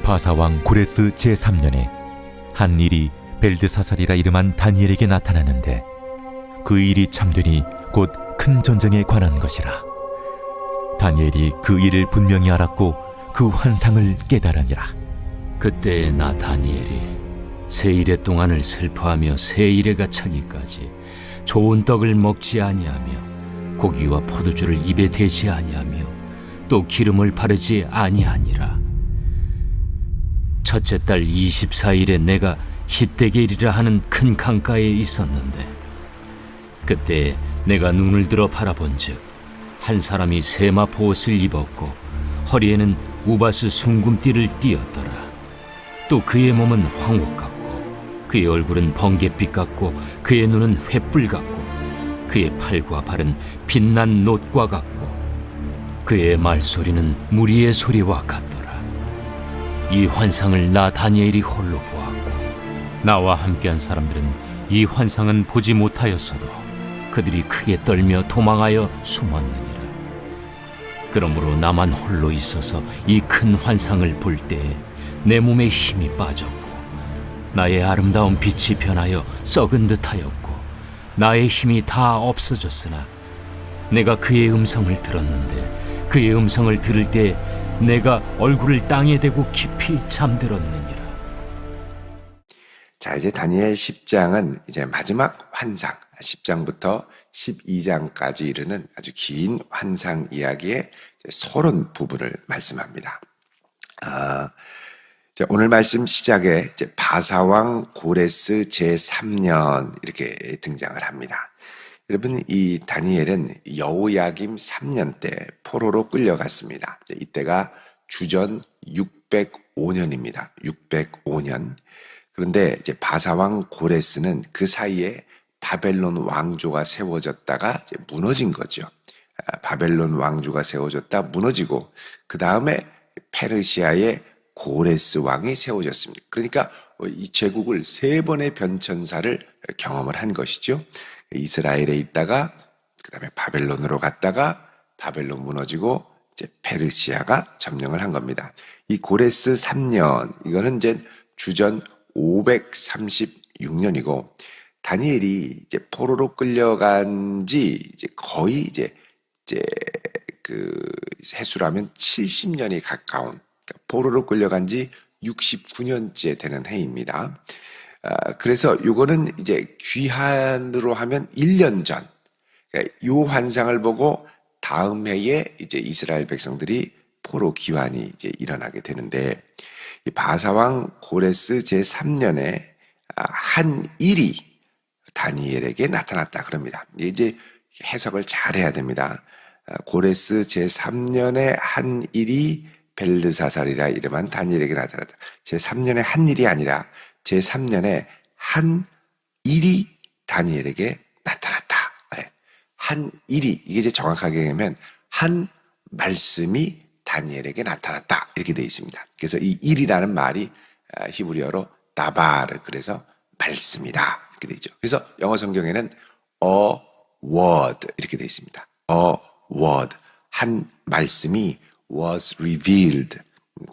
바사왕 고레스 제3년에 한 일이 벨드사살이라 이름한 다니엘에게 나타나는데 그 일이 참되니 곧 큰 전쟁에 관한 것이라. 다니엘이 그 일을 분명히 알았고 그 환상을 깨달으니라. 그때 나 다니엘이 세 이레 동안을 슬퍼하며 세 이레가 차기까지 좋은 떡을 먹지 아니하며 고기와 포도주를 입에 대지 아니하며 또 기름을 바르지 아니하니라. 첫째 달 24일에 내가 히데겔이라 하는 큰 강가에 있었는데 그때 내가 눈을 들어 바라본즉 한 사람이 세마포 옷을 입었고 허리에는 우바스 숭금띠를 띠었더라. 또 그의 몸은 황옥 같고 그의 얼굴은 번갯빛 같고 그의 눈은 횃불 같고 그의 팔과 발은 빛난 놋과 같고 그의 말소리는 무리의 소리와 같더라. 이 환상을 나 다니엘이 홀로 보았고 나와 함께한 사람들은 이 환상은 보지 못하였어도 그들이 크게 떨며 도망하여 숨었느니라. 그러므로 나만 홀로 있어서 이 큰 환상을 볼 때에 내 몸에 힘이 빠졌고 나의 아름다운 빛이 변하여 썩은 듯하였고 나의 힘이 다 없어졌으나 내가 그의 음성을 들었는데 그의 음성을 들을 때 내가 얼굴을 땅에 대고 깊이 잠들었느니라. 자, 이제 다니엘 10장은 이제 마지막 환상, 10장부터 12장까지 이르는 아주 긴 환상 이야기의 서론 부분을 말씀합니다. 오늘 말씀 시작에 이제 바사왕 고레스 제3년 이렇게 등장을 합니다. 여러분, 이 다니엘은 여호야김 3년 때 포로로 끌려갔습니다. 이때가 주전 605년입니다. 605년. 그런데 이제 바사왕 고레스는 그 사이에 바벨론 왕조가 세워졌다가 이제 무너진 거죠. 바벨론 왕조가 세워졌다 무너지고 그 다음에 페르시아의 고레스 왕이 세워졌습니다. 그러니까 이 제국을 세 번의 변천사를 경험을 한 것이죠. 이스라엘에 있다가 그 다음에 바벨론으로 갔다가 바벨론 무너지고 이제 페르시아가 점령을 한 겁니다. 이 고레스 3년 이거는 이제 주전 536년이고 다니엘이 이제 포로로 끌려간 지 이제 거의 이제 그 해수라면 70년이 가까운 그러니까 포로로 끌려간 지 69년째 되는 해입니다. 그래서 요거는 이제 귀한으로 하면 1년 전. 그러니까 요 환상을 보고 다음 해에 이제 이스라엘 백성들이 포로 귀환이 이제 일어나게 되는데 이 바사왕 고레스 제3년에 한 일이 다니엘에게 나타났다 그럽니다. 이제 해석을 잘 해야 됩니다. 고레스 제3년에 한 일이 벨드사살이라 이름한 다니엘에게 나타났다. 제3년에 한 일이 아니라 제3년에 한 일이 다니엘에게 나타났다. 한 일이 이게 이제 정확하게 하면 한 말씀이 다니엘에게 나타났다 이렇게 되어 있습니다. 그래서 이 일이라는 말이 히브리어로 다바르 그래서 말씀이다 이렇게 되어 있죠. 그래서 영어 성경에는 a word 이렇게 되어 있습니다. a word 한 말씀이 was revealed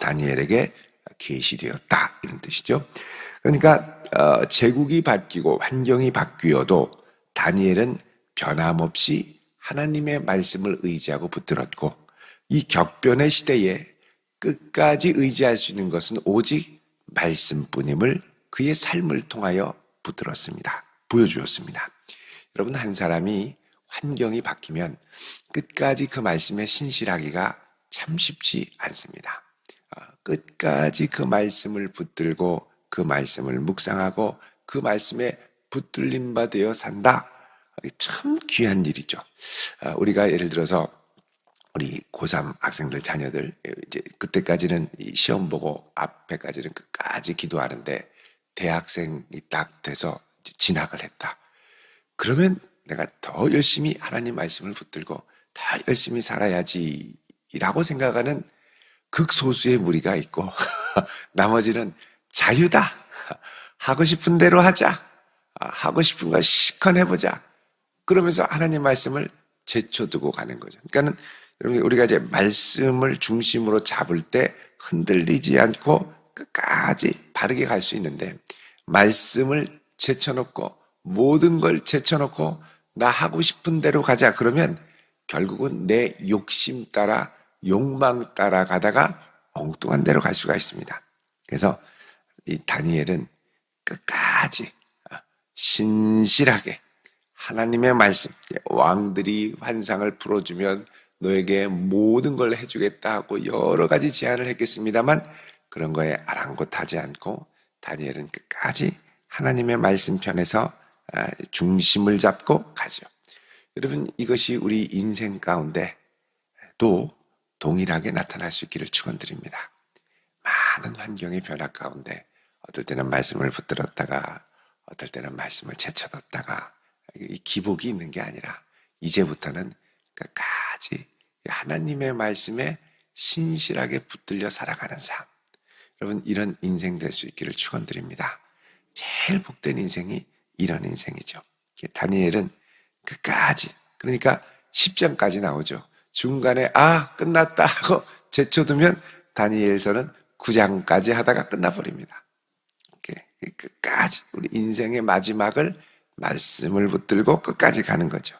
다니엘에게 계시되었다 이런 뜻이죠. 그러니까 제국이 바뀌고 환경이 바뀌어도 다니엘은 변함없이 하나님의 말씀을 의지하고 붙들었고 이 격변의 시대에 끝까지 의지할 수 있는 것은 오직 말씀뿐임을 그의 삶을 통하여 붙들었습니다. 보여주었습니다. 여러분 한 사람이 환경이 바뀌면 끝까지 그 말씀에 신실하기가 참 쉽지 않습니다. 끝까지 그 말씀을 붙들고 그 말씀을 묵상하고 그 말씀에 붙들림 바 되어 산다. 참 귀한 일이죠. 우리가 예를 들어서 우리 고3 학생들 자녀들 이제 그때까지는 시험 보고 앞에까지는 끝까지 기도하는데 대학생이 딱 돼서 진학을 했다. 그러면 내가 더 열심히 하나님 말씀을 붙들고 더 열심히 살아야지라고 생각하는 극소수의 무리가 있고 나머지는 자유다. 하고 싶은 대로 하자. 하고 싶은 거 실컷 해보자. 그러면서 하나님 말씀을 제쳐두고 가는 거죠. 그러니까는 여러분 우리가 이제 말씀을 중심으로 잡을 때 흔들리지 않고 끝까지 바르게 갈 수 있는데 말씀을 제쳐놓고 모든 걸 제쳐놓고 나 하고 싶은 대로 가자 그러면 결국은 내 욕심 따라 욕망 따라 가다가 엉뚱한 데로 갈 수가 있습니다. 그래서 이 다니엘은 끝까지 신실하게 하나님의 말씀, 왕들이 환상을 풀어주면 너에게 모든 걸 해주겠다 하고 여러 가지 제안을 했겠습니다만 그런 거에 아랑곳하지 않고 다니엘은 끝까지 하나님의 말씀 편에서 중심을 잡고 가죠. 여러분, 이것이 우리 인생 가운데 또 동일하게 나타날 수 있기를 축원드립니다. 많은 환경의 변화 가운데 어떨 때는 말씀을 붙들었다가 어떨 때는 말씀을 제쳐뒀다가 이 기복이 있는 게 아니라 이제부터는 끝까지 하나님의 말씀에 신실하게 붙들려 살아가는 삶. 여러분, 이런 인생 될 수 있기를 축원드립니다. 제일 복된 인생이 이런 인생이죠. 다니엘은 끝까지, 그러니까 10장까지 나오죠. 중간에 끝났다 하고 제쳐두면 다니엘서는 9장까지 하다가 끝나버립니다. 끝까지 우리 인생의 마지막을 말씀을 붙들고 끝까지 가는 거죠.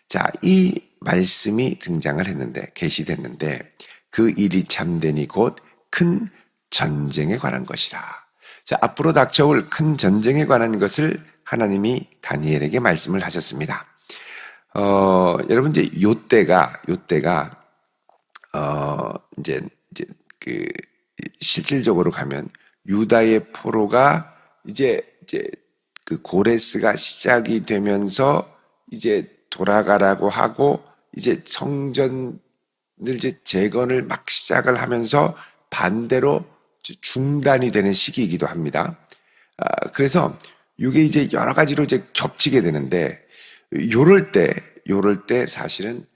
자, 이 말씀이 등장을 했는데, 계시됐는데 그 일이 참되니 곧 큰 전쟁에 관한 것이라. 자, 앞으로 닥쳐올 큰 전쟁에 관한 것을 하나님이 다니엘에게 말씀을 하셨습니다. 여러분, 이제 요때가 이제 그 실질적으로 가면 유다의 포로가 이제 그 고레스가 시작이 되면서 이제 돌아가라고 하고 이제 성전을 이제 재건을 막 시작을 하면서 반대로 중단이 되는 시기이기도 합니다. 그래서 이게 이제 여러 가지로 이제 겹치게 되는데 요럴 때 사실은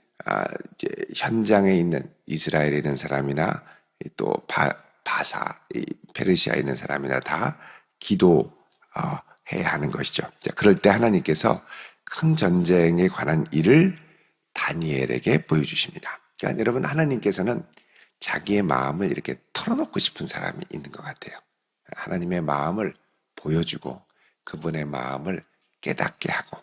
이제 현장에 있는 이스라엘에 있는 사람이나 또 바사, 페르시아에 있는 사람이나 다 기도해야 하는 것이죠. 자, 그럴 때 하나님께서 큰 전쟁에 관한 일을 다니엘에게 보여주십니다. 그러니까 여러분, 하나님께서는 자기의 마음을 이렇게 털어놓고 싶은 사람이 있는 것 같아요. 하나님의 마음을 보여주고 그분의 마음을 깨닫게 하고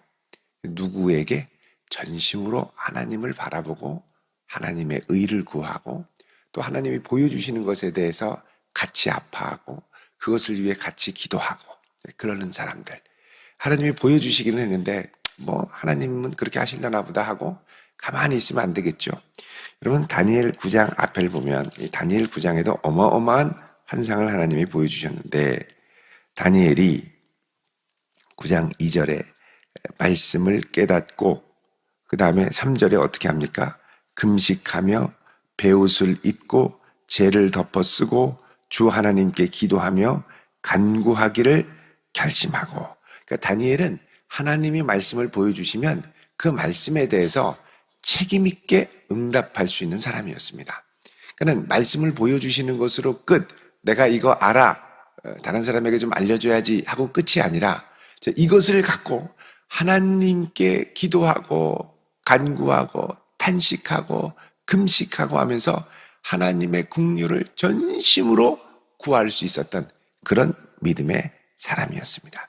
누구에게 전심으로 하나님을 바라보고 하나님의 의를 구하고 또 하나님이 보여주시는 것에 대해서 같이 아파하고 그것을 위해 같이 기도하고 그러는 사람들. 하나님이 보여주시기는 했는데 하나님은 그렇게 하실려나 보다 하고 가만히 있으면 안 되겠죠. 여러분, 다니엘 9장 앞을 보면 이 다니엘 9장에도 어마어마한 환상을 하나님이 보여주셨는데 다니엘이 9장 2절에 말씀을 깨닫고 그 다음에 3절에 어떻게 합니까? 금식하며 베옷을 입고 죄를 덮어쓰고 주 하나님께 기도하며 간구하기를 결심하고. 그러니까 다니엘은 하나님이 말씀을 보여주시면 그 말씀에 대해서 책임 있게 응답할 수 있는 사람이었습니다. 그는 말씀을 보여주시는 것으로 끝, 내가 이거 알아, 다른 사람에게 좀 알려줘야지 하고 끝이 아니라 이것을 갖고 하나님께 기도하고 간구하고 탄식하고 금식하고 하면서 하나님의 긍휼을 전심으로 구할 수 있었던 그런 믿음의 사람이었습니다.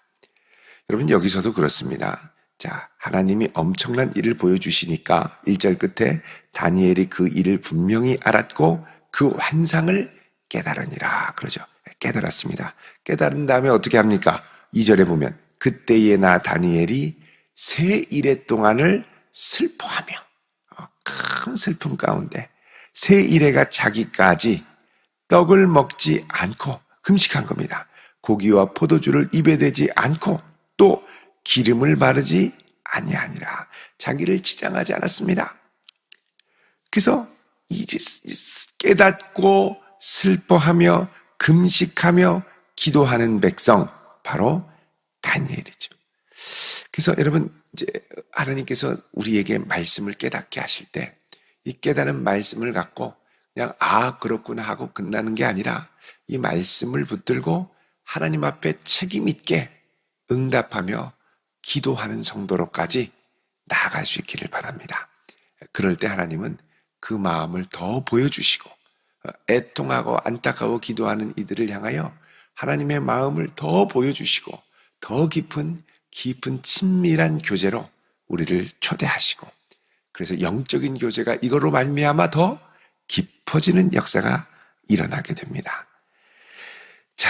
여러분, 여기서도 그렇습니다. 자, 하나님이 엄청난 일을 보여주시니까 1절 끝에 다니엘이 그 일을 분명히 알았고 그 환상을 깨달으니라 그러죠. 깨달았습니다. 깨달은 다음에 어떻게 합니까? 2절에 보면 그때에 나 다니엘이 세 일의 동안을 슬퍼하며 큰 슬픔 가운데 세 일해가 자기까지 떡을 먹지 않고 금식한 겁니다. 고기와 포도주를 입에 대지 않고 또 기름을 바르지 아니하니라. 자기를 치장하지 않았습니다. 그래서 이제 깨닫고 슬퍼하며 금식하며 기도하는 백성, 바로 다니엘이죠. 그래서 여러분, 이제 하나님께서 우리에게 말씀을 깨닫게 하실 때 이 깨달은 말씀을 갖고 그냥 그렇구나 하고 끝나는 게 아니라 이 말씀을 붙들고 하나님 앞에 책임 있게 응답하며 기도하는 정도로까지 나아갈 수 있기를 바랍니다. 그럴 때 하나님은 그 마음을 더 보여주시고 애통하고 안타까워 기도하는 이들을 향하여 하나님의 마음을 더 보여주시고 더 깊은 친밀한 교제로 우리를 초대하시고, 그래서 영적인 교제가 이거로 말미암아 더 깊어지는 역사가 일어나게 됩니다. 자,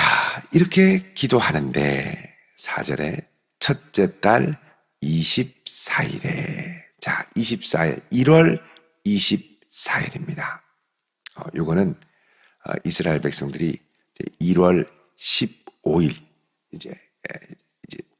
이렇게 기도하는데 4절에 첫째 달 24일에, 자, 24일, 1월 24일입니다. 요거는 이스라엘 백성들이 1월 15일 이제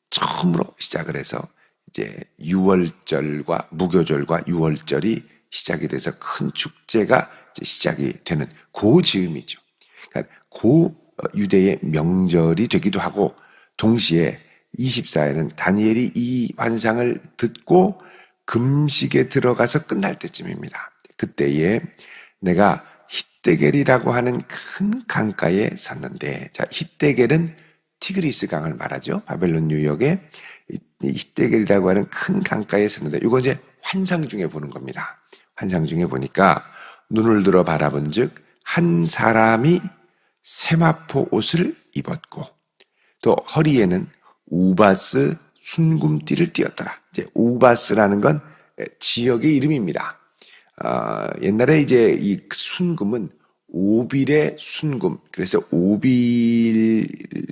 처음으로 시작을 해서 이제 유월절과 무교절과 유월절이 시작이 돼서 큰 축제가 이제 시작이 되는 그 즈음이죠. 그러니까 그 유대의 명절이 되기도 하고, 동시에 24일은 다니엘이 이 환상을 듣고 금식에 들어가서 끝날 때쯤입니다. 그때에 내가 hit대겔이라고 하는 큰 강가에 섰는데, 자, hit대겔은 티그리스 강을 말하죠. 바벨론 유역에 hit대겔이라고 하는 큰 강가에 섰는데, 이거 이제 환상 중에 보는 겁니다. 환상 중에 보니까 눈을 들어 바라본즉 한 사람이 세마포 옷을 입었고 또 허리에는 우바스 순금띠를 띠었더라. 이제 우바스라는 건 지역의 이름입니다. 옛날에 이제 이 순금은 오빌의 순금, 그래서 오빌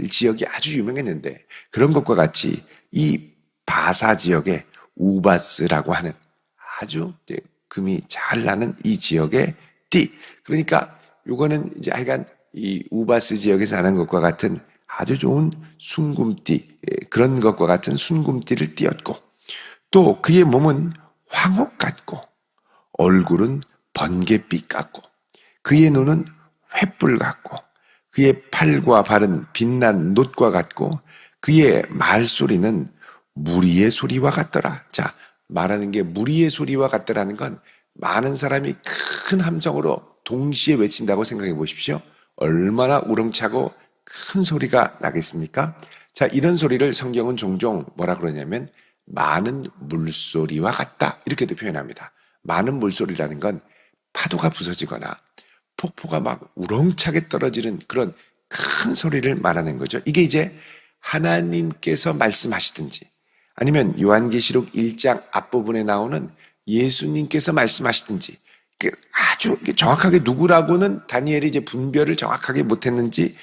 지역이 아주 유명했는데, 그런 것과 같이 이 바사 지역에 우바스라고 하는 아주 이제 금이 잘 나는 이 지역의 띠. 그러니까 요거는 이제 하여간 이 우바스 지역에서 나는 것과 같은 아주 좋은 순금띠, 그런 것과 같은 순금띠를 띠었고, 또 그의 몸은 황옥 같고 얼굴은 번갯빛 같고 그의 눈은 횃불 같고 그의 팔과 발은 빛난 놋과 같고 그의 말소리는 무리의 소리와 같더라. 자, 말하는 게 무리의 소리와 같더라는 건 많은 사람이 큰 함성으로 동시에 외친다고 생각해 보십시오. 얼마나 우렁차고 큰 소리가 나겠습니까? 자, 이런 소리를 성경은 종종 뭐라 그러냐면 많은 물소리와 같다, 이렇게도 표현합니다. 많은 물소리라는 건 파도가 부서지거나 폭포가 막 우렁차게 떨어지는 그런 큰 소리를 말하는 거죠. 이게 이제 하나님께서 말씀하시든지 아니면 요한계시록 1장 앞부분에 나오는 예수님께서 말씀하시든지 아주 정확하게 누구라고는 다니엘이 이제 분별을 정확하게 못했는지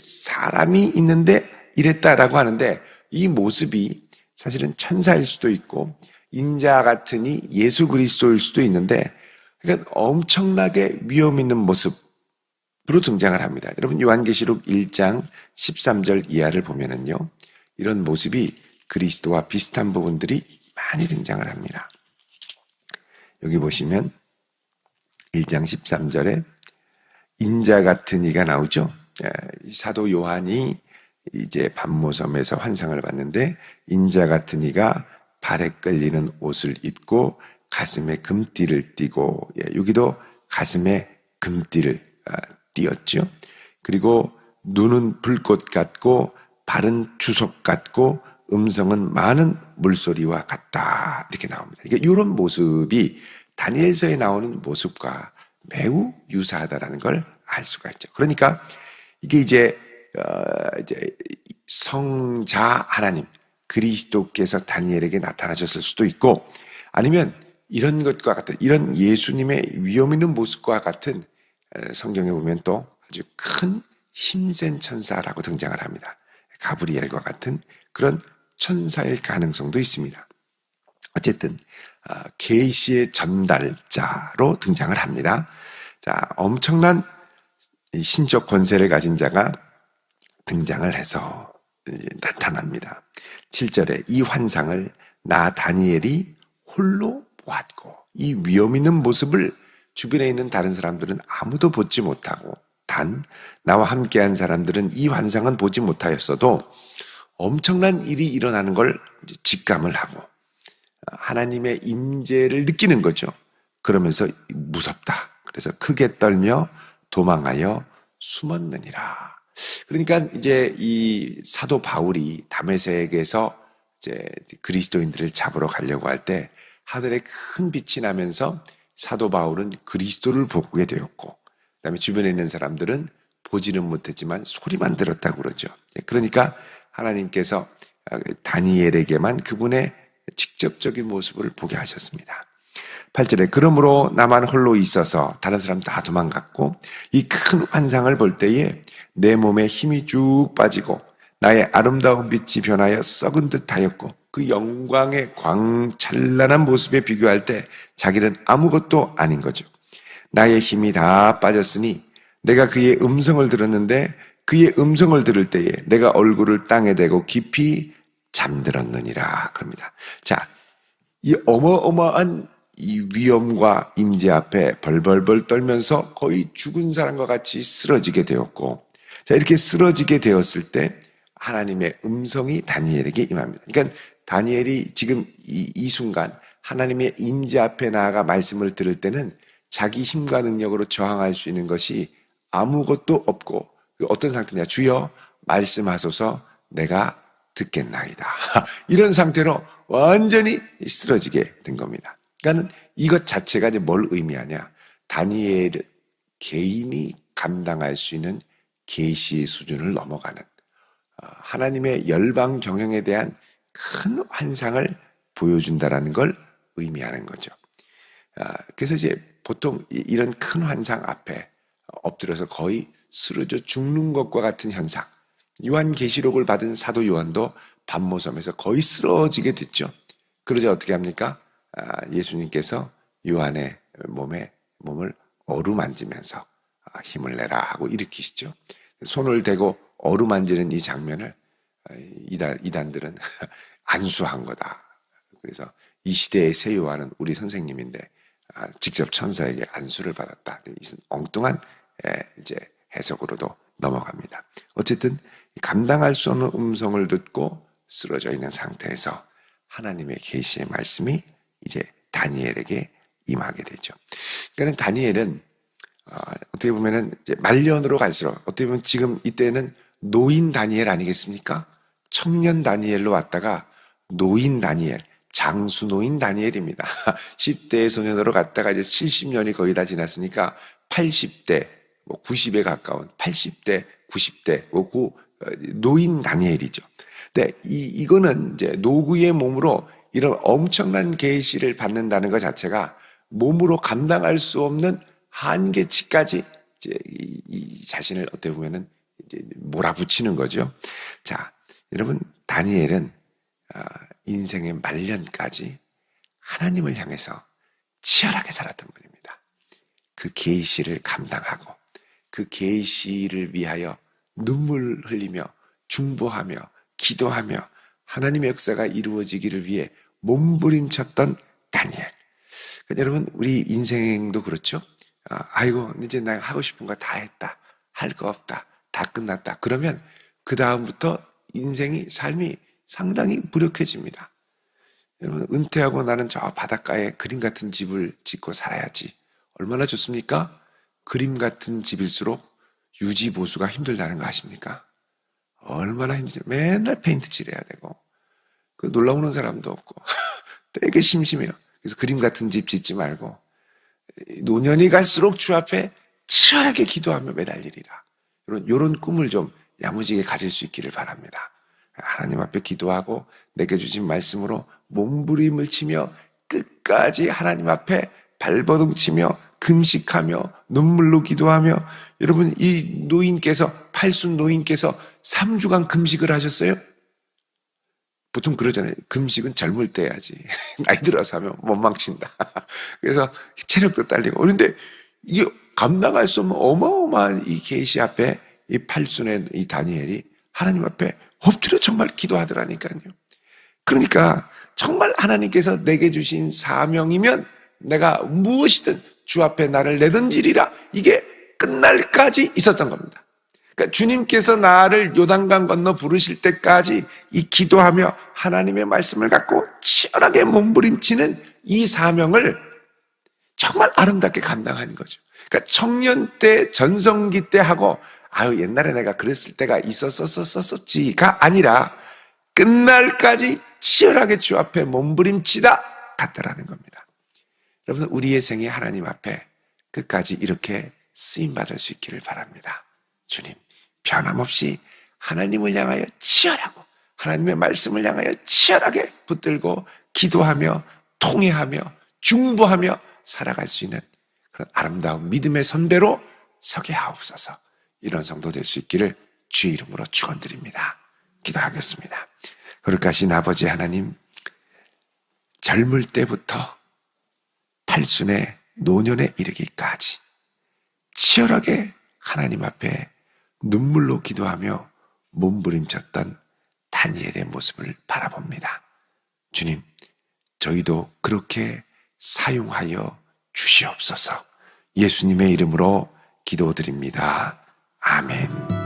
사람이 있는데 이랬다라고 하는데, 이 모습이 사실은 천사일 수도 있고 인자 같으니 예수 그리스도일 수도 있는데, 그러니까 엄청나게 위험 있는 모습으로 등장을 합니다. 여러분 요한계시록 1장 13절 이하를 보면은요, 이런 모습이 그리스도와 비슷한 부분들이 많이 등장을 합니다. 여기 보시면 1장 13절에 인자 같은 이가 나오죠. 사도 요한이 이제 반모섬에서 환상을 봤는데, 인자 같은 이가 발에 끌리는 옷을 입고 가슴에 금띠를 띠고, 여기도 가슴에 금띠를 띠었죠. 그리고 눈은 불꽃 같고 발은 주석 같고 음성은 많은 물소리와 같다, 이렇게 나옵니다. 그러니까 이런 모습이 다니엘서에 나오는 모습과 매우 유사하다라는 걸 알 수가 있죠. 그러니까 이게 이제 성자 하나님 그리스도께서 다니엘에게 나타나셨을 수도 있고, 아니면 이런 것과 같은, 이런 예수님의 위험 있는 모습과 같은, 성경에 보면 또 아주 큰 힘센 천사라고 등장을 합니다. 가브리엘과 같은 그런 천사일 가능성도 있습니다. 어쨌든 계시의 전달자로 등장을 합니다. 자, 엄청난 신적 권세를 가진 자가 등장을 해서 나타납니다. 7절에 이 환상을 나 다니엘이 홀로 보았고, 이 위험 있는 모습을 주변에 있는 다른 사람들은 아무도 보지 못하고, 단 나와 함께한 사람들은 이 환상은 보지 못하였어도 엄청난 일이 일어나는 걸 직감을 하고 하나님의 임재를 느끼는 거죠. 그러면서 무섭다, 그래서 크게 떨며 도망하여 숨었느니라. 그러니까 이제 이 사도 바울이 다메섹에서 이제 그리스도인들을 잡으러 가려고 할 때 하늘에 큰 빛이 나면서 사도 바울은 그리스도를 보게 되었고, 그다음에 주변에 있는 사람들은 보지는 못했지만 소리만 들었다고 그러죠. 그러니까 하나님께서 다니엘에게만 그분의 직접적인 모습을 보게 하셨습니다. 8절에 그러므로 나만 홀로 있어서 다른 사람 다 도망갔고 이 큰 환상을 볼 때에 내 몸에 힘이 쭉 빠지고 나의 아름다운 빛이 변하여 썩은 듯하였고 그 영광의 광찬란한 모습에 비교할 때 자기는 아무것도 아닌 거죠. 나의 힘이 다 빠졌으니 내가 그의 음성을 들었는데 그의 음성을 들을 때에 내가 얼굴을 땅에 대고 깊이 잠들었느니라 그럽니다. 자, 이 어마어마한 이 위험과 임재 앞에 벌벌벌 떨면서 거의 죽은 사람과 같이 쓰러지게 되었고, 자, 이렇게 쓰러지게 되었을 때 하나님의 음성이 다니엘에게 임합니다. 그러니까 다니엘이 지금 이 순간 하나님의 임재 앞에 나아가 말씀을 들을 때는 자기 힘과 능력으로 저항할 수 있는 것이 아무것도 없고 어떤 상태냐? 주여 말씀하소서 내가 듣겠나이다. 이런 상태로 완전히 쓰러지게 된 겁니다. 그러니까 이것 자체가 이제 뭘 의미하냐? 다니엘 개인이 감당할 수 있는 계시의 수준을 넘어가는 하나님의 열방 경영에 대한 큰 환상을 보여준다라는 걸 의미하는 거죠. 그래서 이제 보통 이런 큰 환상 앞에 엎드려서 거의 쓰러져 죽는 것과 같은 현상. 요한계시록을 받은 사도 요한도 밤모섬에서 거의 쓰러지게 됐죠. 그러자 어떻게 합니까? 예수님께서 요한의 몸을 어루만지면서 힘을 내라 하고 일으키시죠. 손을 대고 어루만지는 이 장면을 이단들은 안수한 거다. 그래서 이 시대의 새 요한은 우리 선생님인데 직접 천사에게 안수를 받았다. 엉뚱한 이제 해석으로도 넘어갑니다. 어쨌든 감당할 수 없는 음성을 듣고 쓰러져 있는 상태에서 하나님의 계시의 말씀이 이제 다니엘에게 임하게 되죠. 그러니까 다니엘은 어떻게 보면은 이제 말년으로 갈수록 어떻게 보면 지금 이때는 노인 다니엘 아니겠습니까? 청년 다니엘로 왔다가 노인 다니엘, 장수노인 다니엘입니다. 10대의 소년으로 갔다가 이제 70년이 거의 다 지났으니까 80대, 90에 가까운 80대, 90대, 노인 다니엘이죠. 근데 이거는 이제 노구의 몸으로 이런 엄청난 계시를 받는다는 것 자체가 몸으로 감당할 수 없는 한계치까지 이제 이 자신을 어떻게 보면은 이제 몰아붙이는 거죠. 자, 여러분 다니엘은 인생의 말년까지 하나님을 향해서 치열하게 살았던 분입니다. 그 계시를 감당하고 그 계시를 위하여 눈물 흘리며 중보하며 기도하며 하나님의 역사가 이루어지기를 위해 몸부림쳤던 다니엘. 그러니까 여러분 우리 인생도 그렇죠. 아이고 이제 내가 하고 싶은 거 다 했다. 할 거 없다. 다 끝났다. 그러면 그 다음부터 인생이 삶이 상당히 무력해집니다. 여러분 은퇴하고 나는 저 바닷가에 그림 같은 집을 짓고 살아야지. 얼마나 좋습니까? 그림 같은 집일수록 유지 보수가 힘들다는 거 아십니까? 얼마나 힘들지. 맨날 페인트 칠해야 되고 그 놀러 오는 사람도 없고 되게 심심해요. 그래서 그림 같은 집 짓지 말고 노년이 갈수록 주 앞에 치열하게 기도하며 매달리리라. 이런 꿈을 좀 야무지게 가질 수 있기를 바랍니다. 하나님 앞에 기도하고 내게 주신 말씀으로 몸부림을 치며 끝까지 하나님 앞에 발버둥 치며 금식하며 눈물로 기도하며 여러분 이 노인께서 팔순 노인께서 3주간 금식을 하셨어요? 보통 그러잖아요. 금식은 젊을 때 해야지. 나이 들어서 하면 못 망친다. 그래서 체력도 딸리고. 그런데 이게 감당할 수 없는 어마어마한 이 계시 앞에 이 팔순의 이 다니엘이 하나님 앞에 엎드려 정말 기도하더라니까요. 그러니까 정말 하나님께서 내게 주신 사명이면 내가 무엇이든 주 앞에 나를 내던지리라. 이게 끝날까지 있었던 겁니다. 그러니까 주님께서 나를 요단강 건너 부르실 때까지 이 기도하며 하나님의 말씀을 갖고 치열하게 몸부림치는 이 사명을 정말 아름답게 감당하는 거죠. 그러니까 청년 때 전성기 때 하고 아유 옛날에 내가 그랬을 때가 있었었지가 아니라 끝날까지 치열하게 주 앞에 몸부림치다 갔다라는 겁니다. 여러분 우리의 생이 하나님 앞에 끝까지 이렇게 쓰임받을 수 있기를 바랍니다. 주님, 변함없이 하나님을 향하여 치열하고 하나님의 말씀을 향하여 치열하게 붙들고 기도하며 통회하며 중보하며 살아갈 수 있는 그런 아름다운 믿음의 선배로 서게 하옵소서. 이런 성도 될 수 있기를 주의 이름으로 축원드립니다. 기도하겠습니다. 거룩하신 아버지 하나님, 젊을 때부터 팔순의 노년에 이르기까지 치열하게 하나님 앞에 눈물로 기도하며 몸부림쳤던 다니엘의 모습을 바라봅니다. 주님, 저희도 그렇게 사용하여 주시옵소서. 예수님의 이름으로 기도드립니다. 아멘.